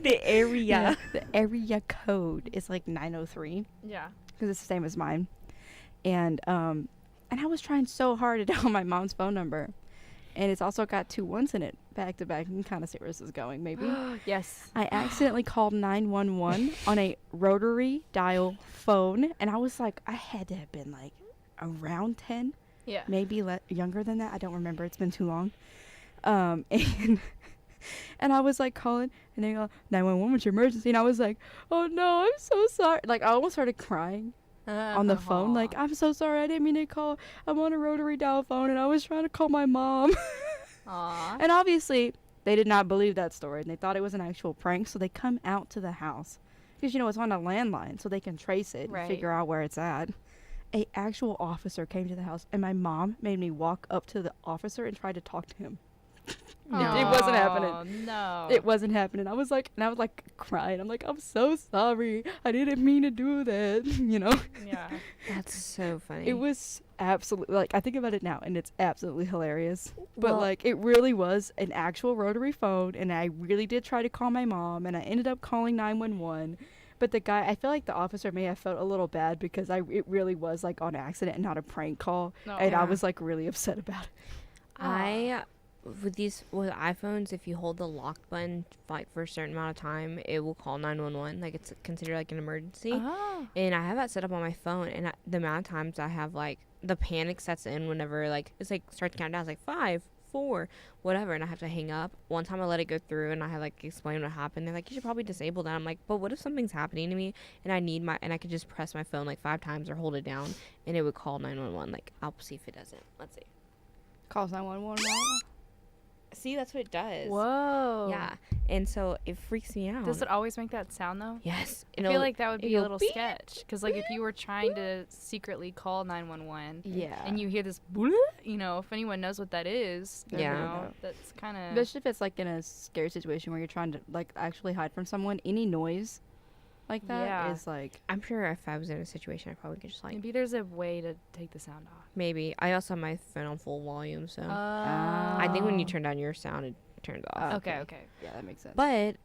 The area. the area code is 903 Yeah. because it's the same as mine, and I was trying so hard to dial my mom's phone number, and it's also got 2 1s in it back to back. You can kind of see where this is going, maybe. Yes. I accidentally called 911 on a rotary dial phone, and I was I had to have been around 10, Yeah. maybe younger than that. I don't remember. It's been too long. And I was calling, and they go, 911, what's your emergency? And I was like, oh no, I'm so sorry. I almost started crying on the phone. I'm so sorry. I didn't mean to call. I'm on a rotary dial phone, and I was trying to call my mom. Aw. And obviously, they did not believe that story, and they thought it was an actual prank, so they come out to the house. Because, it's on a landline, so they can trace it Right. and figure out where it's at. a actual officer came to the house, and my mom made me walk up to the officer and try to talk to him. No. It wasn't happening. No. It wasn't happening. I was like crying. I'm like, I'm so sorry. I didn't mean to do that. Yeah. That's so funny. It was absolutely, like, I think about it now, and it's absolutely hilarious. But, Well- like, it really was an actual rotary phone, and I really did try to call my mom, and I ended up calling 911. But the guy, I feel like the officer may have felt a little bad because it really was, like, on accident and not a prank call. No. And I Yeah. was, like, really upset about it. With iPhones, if you hold the lock button like for a certain amount of time, it will call 911. Like it's considered like an emergency. Oh. And I have that set up on my phone, and the amount of times I have like the panic sets in whenever like it's like starts to count down. It's like 5, 4, whatever, and I have to hang up. One time I let it go through, and I had like explained what happened. They're like, you should probably disable that. I'm like, but what if something's happening to me and I could just press my phone like 5 times or hold it down, and it would call 911. Like I'll see if it doesn't. Let's see. Calls 911. See, that's what it does. Whoa. Yeah, and so it freaks me out. Does it always make that sound though? Yes. I feel like that would be a it'll little beep, sketch. Because, like, if you were trying to secretly call 911 Yeah. and you hear this, if anyone knows what that is, Yeah. that's kind of. Especially if it's, like, in a scary situation where you're trying to, like, actually hide from someone, any noise like that is, Yeah. like... I'm sure if I was in a situation, I probably could just like Maybe there's a way to take the sound off. maybe. I also have my phone on full volume, so I I think when you Oh. turn down your sound, it turns off. Okay. Yeah, that makes sense. But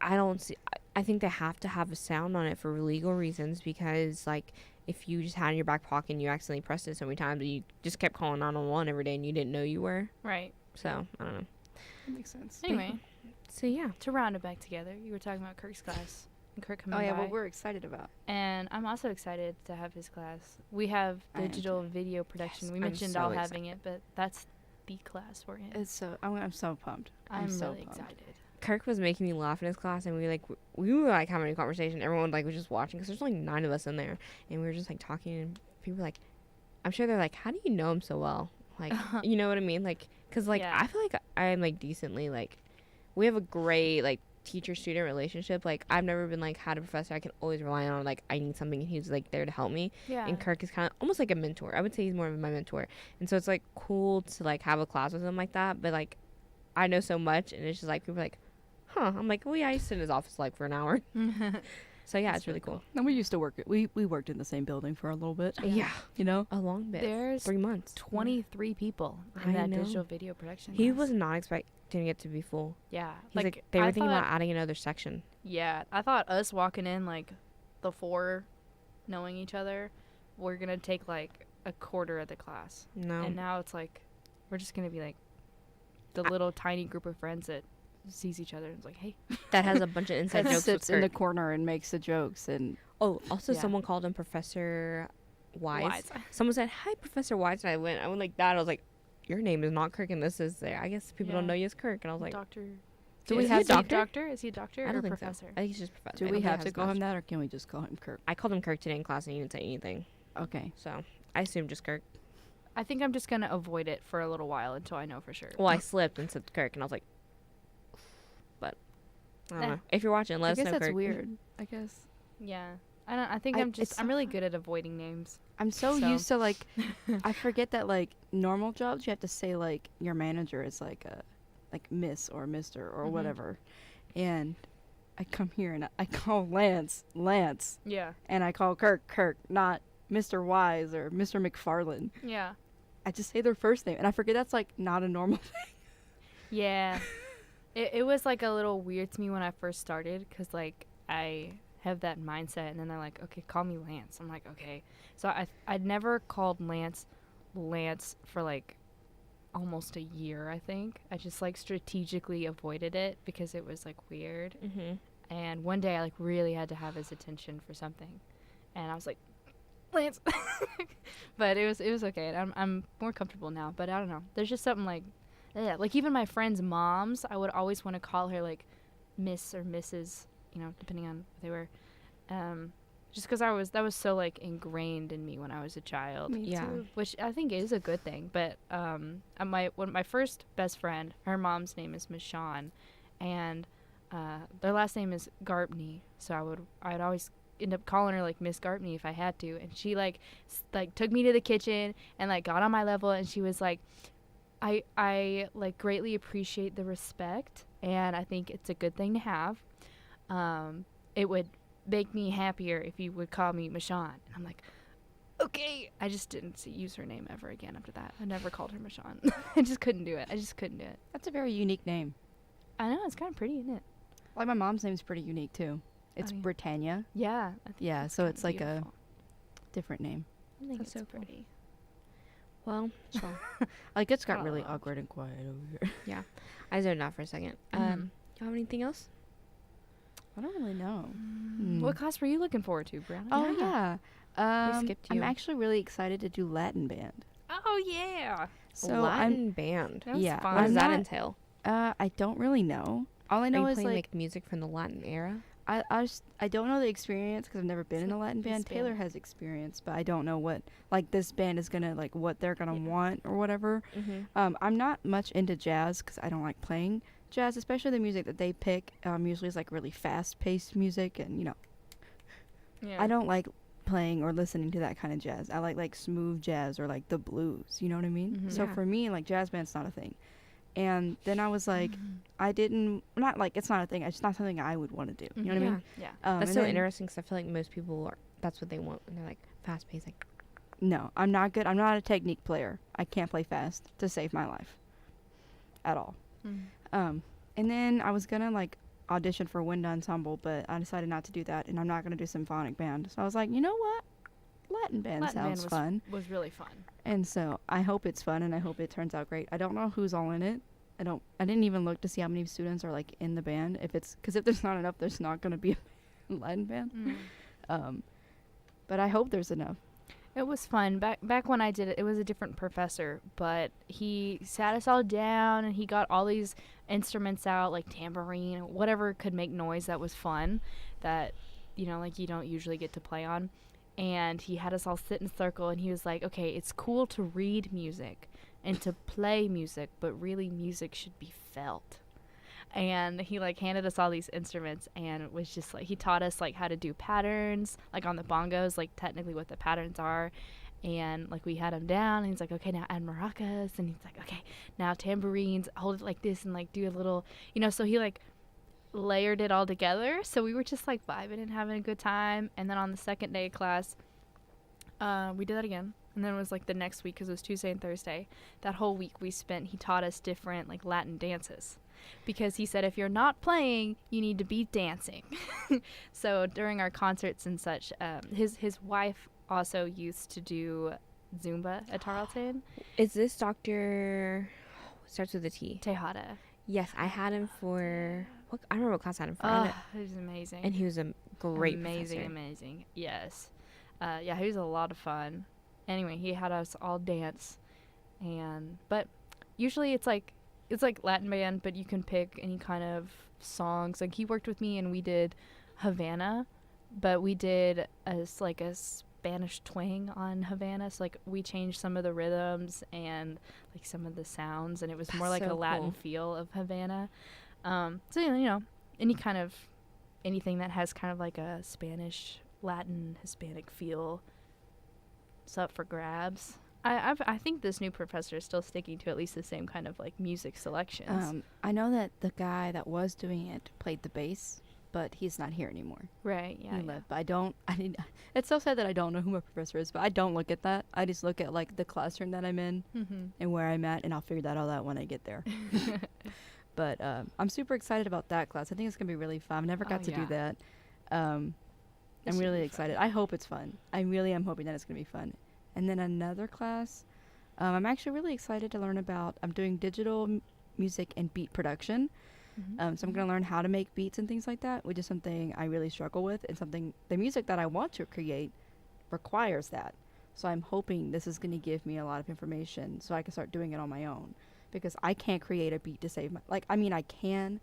I don't see. I think they have to have a sound on it for legal reasons because like if you just had it in your back pocket and you accidentally pressed it so many times, you just kept calling 911 every day and you didn't know you were. Right. So I don't know. that makes sense. Anyway, So yeah. to round it back together, you were talking about Kirk's class. And Kirk coming Oh, yeah, by. what we're excited about. And I'm also excited to have his class. We have I am digital too. video production. Yes, We I'm mentioned so all having it, but that's the class we're in. It's so... I'm so pumped. I'm so really pumped. excited. Kirk was making me laugh in his class, and we were like having a conversation. Everyone like was just watching because there's only 9 of us in there, and we were just like talking. And people were like, I'm sure they're like, how do you know him so well? Like, you know what I mean? Like, cause like Yeah. I feel like I'm like decently like, we have a great like teacher-student relationship. Like I've never been like had a professor I can always rely on. Like I need something, and he's like there to help me. Yeah. And Kirk is kind of almost like a mentor. I would say he's more of my mentor, and so it's like cool to like have a class with him like that. But like, I know so much, and it's just like people are like, huh? I'm like, well, yeah, I sit in his office like for an hour. So yeah, That's it's really really cool. And we used to work... We worked in the same building for a little bit, Yeah, you know? a long bit. There's 3 months. 23 people in I that know. digital video production He class. was not expecting it to be full. Yeah. He's like they were I thinking thought- about adding another section. Yeah. I thought us walking in, like, the 4 knowing each other, we're going to take, like, a quarter of the class. No, And now it's like, we're just going to be, like, the little tiny group of friends that sees each other and is like, hey. that has a bunch of inside That jokes with sits in the Kirk. corner and makes the jokes. And Oh, also Yeah. someone called him Professor Wise. Wise. Someone said, "Hi, Professor Wise," and I went like that. I was like, "Your name is not Kirk, and this is there. I guess people don't Yeah. know you as Kirk." And I was like, Doctor. Do we Is have he a doctor? doctor? Is he a doctor "I or don't think professor? so. I think he's just Professor." do I we don't think have he to has call much. him that, or can we just call him Kirk? I called him Kirk today in class, and he didn't say anything. Okay. So I assumed just Kirk. I think I'm just going to avoid it for a little while until I know for sure. Well, I slipped and said Kirk, and I was like, but I don't Eh. know. If you're watching, let I us guess know, that's Kirk. weird. I guess. Yeah. I think I- I'm just it's I'm so really good at avoiding names. I'm so So- used to, like, I forget that, like, normal jobs, you have to say, like, your manager is, like, Miss or Mr. or Mhm. whatever. And I come here and I call Lance, Yeah. and I call Kirk, not Mr. Wise or Mr. McFarland. Yeah. I just say their first name, and I forget that's, like, not a normal thing. Yeah. It was like a little weird to me when I first started because like I have that mindset and then they're like, okay, call me Lance. I'm like, okay. So I'd never called Lance for like almost a year, I think. I just like strategically avoided it because it was like weird. Mm-hmm. And one day I like really had to have his attention for something. And I was like, Lance. But it was okay. I'm more comfortable now, but I don't know. There's just something like even my friends' moms, I would always want to call her like Miss or Mrs., depending on what they were. Just because that was so like ingrained in me when I was a child. Me Yeah. too. Which I think is a good thing. But my first best friend, her mom's name is Miss Shawn, and their last name is Garbney. So I'd always end up calling her like Miss Gartney if I had to, and she like took me to the kitchen and like got on my level, and she was like, I like greatly appreciate the respect, and I think it's a good thing to have. It would make me happier if you would call me Michonne. And I'm like, okay. I just didn't use her name ever again after that. I never called her Michonne. I just couldn't do it. That's a very unique name. I know, it's kind of pretty, isn't it? Like, my mom's name's pretty unique, too. It's Oh, yeah. Britannia. Yeah. Yeah, so it's like beautiful. a different name. I think That's it's so cool. pretty. Well, Like, it's got Not really allowed. awkward and quiet over here. I zoned out for a second. Mhm. You have anything else? I don't really know. What class were you looking forward to, Brianna? Oh, yeah. skipped I'm you. actually really excited to do Latin band. Oh, yeah. So Latin band. That was Yeah, fun. What does I'm that not- entail? I don't really know. All I Are know you is playing like like music from the Latin era? I don't know the experience because I've never been in a Latin band. Taylor has experience, but I don't know what like this band is gonna like what they're gonna want or whatever. Mm-hmm. I'm not much into jazz because I don't like playing jazz, especially the music that they pick. Usually is like really fast-paced music, and Yeah. I don't like playing or listening to that kind of jazz. I like smooth jazz or like the blues. You know what I mean? Mhm. So Yeah. for me, like jazz band's not a thing. And then I was like, I didn't not like it's not a thing. It's not something I would want to do. You know what I mean? Yeah. That's and so then- interesting because I feel like most people are. That's what they want when they're like fast paced. Like, No, I'm not good. I'm not a technique player. I can't play fast to save my life. At all. Mhm. And then I was gonna like audition for wind ensemble, but I decided not to do that, and I'm not gonna do symphonic band. So I was like, you know what? Latin band Latin sounds band fun, was really fun. and so I hope it's fun, and I hope it turns out great. I don't know who's all in it. I didn't even look to see how many students are like in the band. Because if there's not enough, there's not gonna be a Latin band. But I hope there's enough. It was fun. Back when I did it, it was a different professor, but he sat us all down and he got all these instruments out, like tambourine, whatever could make noise that was fun, that, like you don't usually get to play on. And he had us all sit in a circle, and he was like, okay, it's cool to read music and to play music, but really music should be felt. And he like handed us all these instruments, and it was just like he taught us like how to do patterns, like on the bongos, like technically what the patterns are. And like we had them down, and he's like, okay, now add maracas, and he's like, okay, now tambourines, hold it like this and like do a little, so he like layered it all together. So we were just like vibing and having a good time. And then on the second day of class, we did that again. And then it was like the next week, because it was Tuesday and Thursday. That whole week he taught us different like Latin dances, because he said if you're not playing, you need to be dancing. So during our concerts and such, his wife also used to do Zumba at Tarleton. is this Doctor? Starts with a T. Tejada. Yes, I had him for. I don't remember what class I had him for. I know- He was amazing. and he was a great amazing, professor. amazing. Yes. Yeah, he was a lot of fun. Anyway, he had us all dance, but usually it's like Latin band, but you can pick any kind of songs. Like he worked with me and we did Havana, but we did a Spanish twang on Havana. So like we changed some of the rhythms and like some of the sounds, and it was more That's like so a Latin cool. feel of Havana. So anything that has kind of like a Spanish, Latin, Hispanic feel, it's up for grabs. I think this new professor is still sticking to at least the same kind of like music selections. I know that the guy that was doing it played the bass, but he's not here anymore. Right, yeah. He left. But it's so sad that I don't know who my professor is, but I don't look at that. I just look at like the classroom that I'm in Mm-hmm. and where I'm at, and I'll figure that all out when I get there. But I'm super excited about that class. I think it's gonna be really fun. I've never got to do that. I'm should really be fun. excited. I hope it's fun. I really am hoping that it's gonna be fun. And then another class, I'm actually really excited to learn about. I'm doing digital music and beat production. Mm-hmm. So I'm going to learn how to make beats and things like that, which is something I really struggle with, and something the music that I want to create requires that. So I'm hoping this is going to give me a lot of information so I can start doing it on my own, because I can't create a beat to save my I can,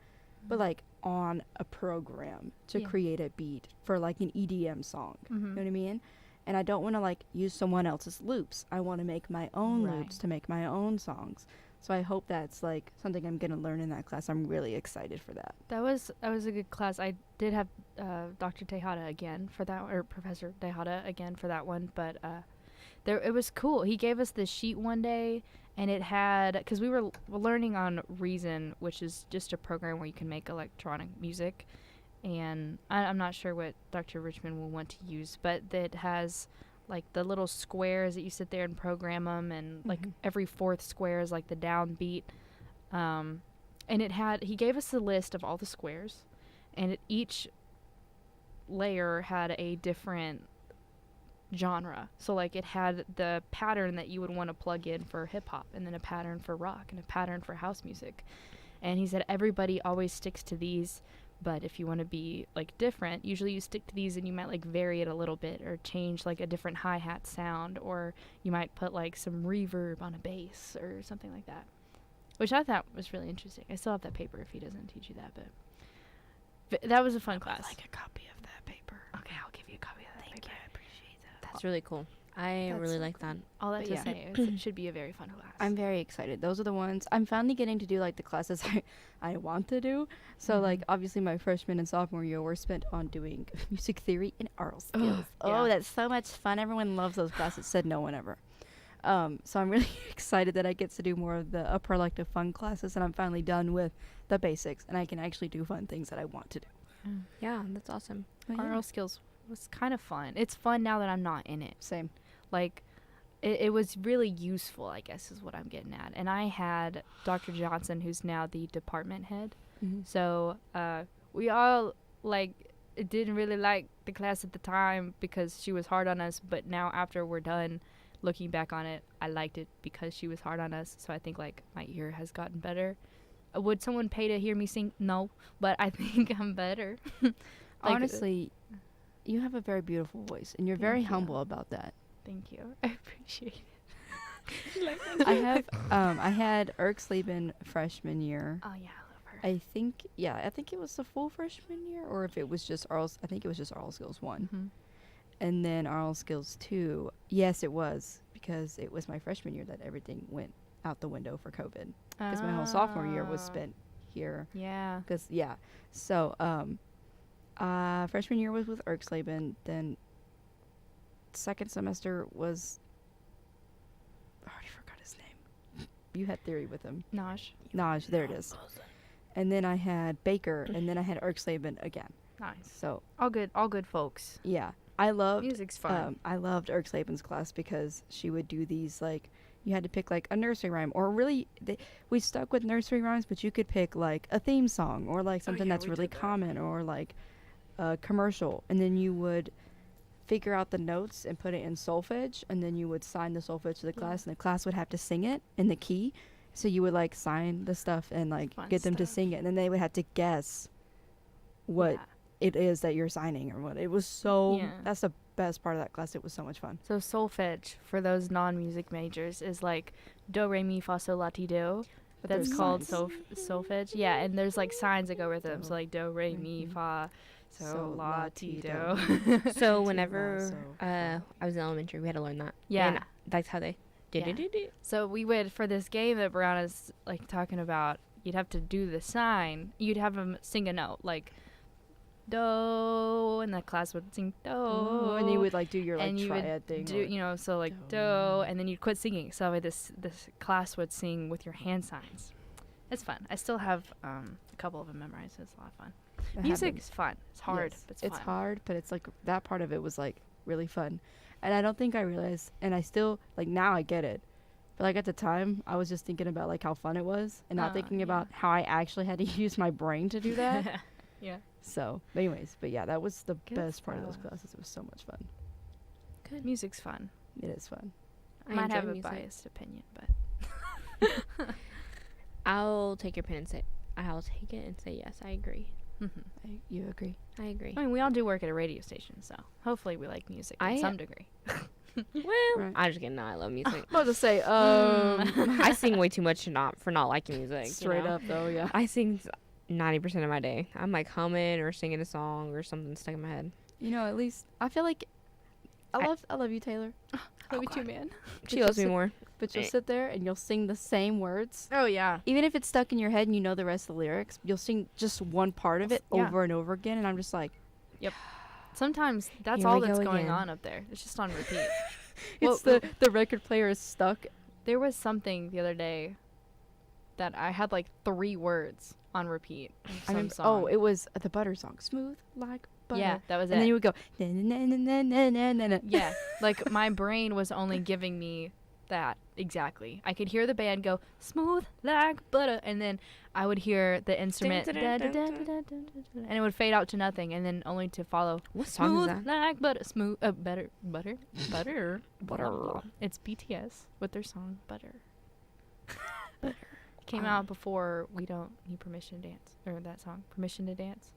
but like on a program to Yeah. create a beat for like an EDM song. Mm-hmm. You know what I mean? And I don't want to like use someone else's loops. I want to make my own Right. loops to make my own songs. So I hope that's like something I'm gonna learn in that class. I'm really excited for that. That was a good class. I did have Dr. Tejada again for that, or Professor Tejada again for that one, but it was cool. He gave us this sheet one day, and it had, because we were learning on Reason, which is just a program where you can make electronic music, and I'm not sure what Dr. Richmond will want to use, but it has like the little squares that you sit there and program them, and like every fourth square is like the downbeat, and he gave us a list of all the squares, and each layer had a different genre. So like it had the pattern that you would want to plug in for hip hop, and then a pattern for rock, and a pattern for house music. And he said everybody always sticks to these, but if you want to be like different, usually you stick to these and you might like vary it a little bit or change like a different hi-hat sound, or you might put like some reverb on a bass or something like that, which I thought was really interesting. I still have that paper if he doesn't teach you that, but that was a fun class. I'd like a copy of that paper. Okay, I'll give you a copy of that paper. You, I appreciate that. That's really cool. I That's really so like that. All that But to yeah. say is it should be a very fun class. I'm very excited. Those are the ones I'm finally getting to do, like the classes I want to do. So like obviously my freshman and sophomore year were spent on doing music theory and oral skills. Oh, that's so much fun. Everyone loves those classes. Said no one ever. So I'm really excited that I get to do more of the upper elective fun classes, and I'm finally done with the basics, and I can actually do fun things that I want to do. Yeah, that's awesome. Oh, yeah. Oral skills was kind of fun. It's fun now that I'm not in it. Same. Like, it was really useful, I guess is what I'm getting at. And I had Dr. Johnson, who's now the department head. So we all, like, didn't really like the class at the time because she was hard on us. But now after we're done, looking back on it, I liked it because she was hard on us. So I think, like, my ear has gotten better. Would someone pay to hear me sing? No. But I think I'm better. Like, honestly, you have a very beautiful voice, and you're very you. humble about that. Thank you. I appreciate it. I had Erksleben freshman year. Oh, yeah, I love her. I think it was the full freshman year, or if it was just I think it was just oral skills 1. And then oral skills 2. Yes, it was, because it was my freshman year that everything went out the window for COVID. Because my whole sophomore year was spent here. Yeah. So, freshman year was with Erksleben. Then second semester was, I already forgot his name. You had theory with him. Naj, there it is. And then I had Baker, and then I had Erksleben again. Nice. So All good folks. yeah, I loved Music's fun. I loved Erksleben's class because she would do these, like, you had to pick like a nursery rhyme, or really we stuck with nursery rhymes, but you could pick like a theme song, or like something that's really common, or like a commercial, and then you would figure out the notes and put it in solfege, and then you would sign the solfege to the class, and the class would have to sing it in the key. So you would like sign the stuff and like Fun get them to stuff. sing it, and then they would have to guess what it is that you're signing or what. It was so that's the best part of that class. It was so much fun. So solfege, for those non-music majors, is like do, re, mi, fa, sol, la, ti, do. But That's there's called signs. solfege. Yeah, and there's like signs that go with them. So like do, re, mi, Mhm. fa, sol, Sol, la, la, ti, ti, do. So La, whenever so, I was in elementary, we had to learn that. Yeah. And that's how they did Yeah. it. So we would, for this game that Brianna's like talking about, you'd have to do the sign. You'd have them sing a note, like do, and the class would sing do. And you would like do your like and you triad would thing. do, you know, so like do, and then you'd quit singing. So this class would sing with your hand signs. It's fun. I still have a couple of them memorized. It's a lot of fun. Music's fun. It's hard, Yes, but it's it's fun. hard, but it's like that part of it was like really fun. And I don't think I realized, and I still like now I get it. But like at the time, I was just thinking about like how fun it was, and not thinking yeah. about how I actually had to use my brain to do that. Yeah. So, but anyways, but yeah, that was the Good best part of those stuff. classes. It was so much fun. Good. Music's fun. It is fun. I might enjoy have a music. biased opinion, but I'll take your pen and say, I'll take it and say yes. I agree. You agree? I agree. I mean, we all do work at a radio station, so hopefully we like music to some degree. Well, Right. I'm just kidding. No, I love music. I was to say, I sing way too much for not liking music. straight up though, yeah. I sing 90% of my day. I'm like humming or singing a song or something stuck in my head. You know, at least I feel like I love you, Taylor. Love you too, man. She It's loves just me more. but you'll sit there and you'll sing the same words. Oh yeah. Even if it's stuck in your head and you know the rest of the lyrics, you'll sing just one part of it Yeah. over and over again. And I'm just like, Sometimes that's Here all we that's go going again. on up there. It's just on repeat. it's Well, the record player is stuck. There was something the other day that I had like 3 words on repeat. Some song. It was the butter song. Smooth like butter. Yeah, that was And then it. you would go, na, na, na, na, na, na, na, na. Yeah, like my brain was only giving me that exactly. I could hear the band go smooth like butter, and then I would hear the instrument, Dun, dun, dun, dun, dun. and it would fade out to nothing, and then only to follow What song is smooth that? like butter, smooth butter. It's BTS with their song Butter. Came out before We Don't Need Permission to Dance, or that song Permission to Dance.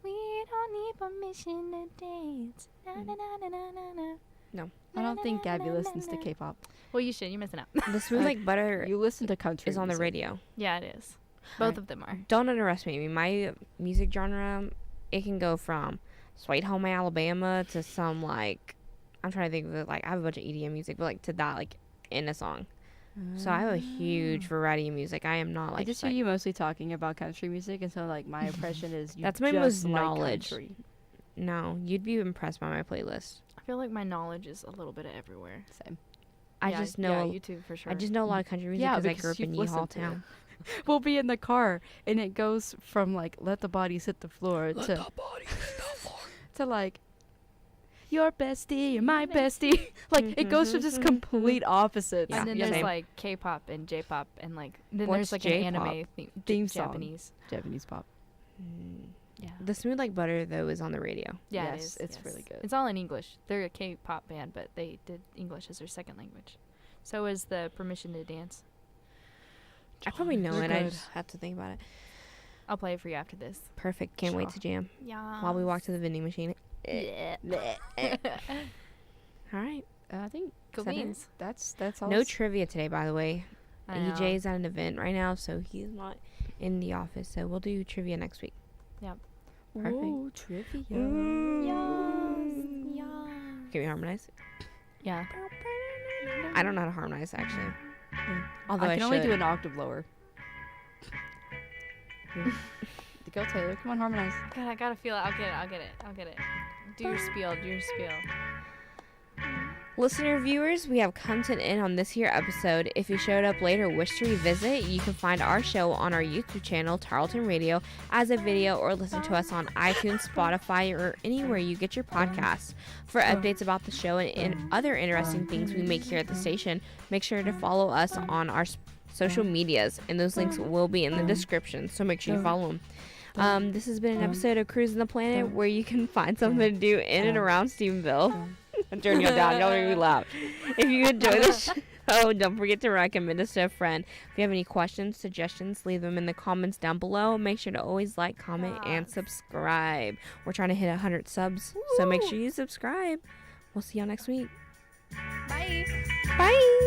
We don't need permission to dance. Na, na, na, na, na, na. No. I don't think Gabby listens to K-pop. Well, you should. You're missing out. The Smooth Like Butter You listen to country is on the music. radio. Yeah, it is. Both of them are. Don't underestimate me. My music genre, it can go from Sweet Home Alabama to some like, I'm trying to think of it, like I have a bunch of EDM music, but like to that like in a song. So I have a huge variety of music. I am not like I just hear you mostly talking about country music, and so like my impression is you That's my just most like knowledge. country. No, you'd be impressed by my playlist. I feel like my knowledge is a little bit of everywhere. Same. I Yeah, just know Yeah, you too, for sure. I just know a lot of country music Yeah, because I because grew up in you've Yeehaw listened to it. Town. We'll be in the car, and it goes from like "Let the Bodies Hit the Floor" to like "Your bestie and my bestie." Like it goes to just complete opposites. Yeah, and then yeah, there's same. like K-pop and J-pop, and like then What's there's like J-pop? an anime Theme song. Japanese. Japanese pop. Yeah. The Smooth Like Butter though is on the radio. Yeah, Yes, it is. it's yes. really good. It's all in English. They're a K-pop band, but they did English as their second language. So is the Permission to Dance. I probably know They're it. I good. just have to think about it. I'll play it for you after this. Perfect. Can't wait Sure. to jam Yeah. while we walk to the vending machine. Yeah. All right. I think Cool Is that it? beans. that's all. No trivia today, by the way. I know. EJ's at an event right now, so he's not in the office. So we'll do trivia next week. Perfect. Ooh, trivia. Yes. Can we harmonize? Yeah. I don't know how to harmonize actually. Although I I can only should. do an octave lower. Go Taylor, come on, harmonize. God, I gotta feel it. I'll get it. Do your spiel. Listener viewers, we have come to an end on this here episode. If you showed up late or wish to revisit, you can find our show on our YouTube channel, Tarleton Radio, as a video, or listen to us on iTunes, Spotify, or anywhere you get your podcasts. For updates about the show and other interesting things we make here at the station, make sure to follow us on our social medias, and those links will be in the description, so make sure you follow them. This has been an episode of Cruisin The Planet, where you can find something to do in and around Stephenville. Turn y'all down. Y'all make me laugh. If you enjoy this show, don't forget to recommend us to a friend. If you have any questions, suggestions, leave them in the comments down below. Make sure to always like, comment, and subscribe. We're trying to hit 100 subs, so make sure you subscribe. We'll see y'all next week. Bye. Bye.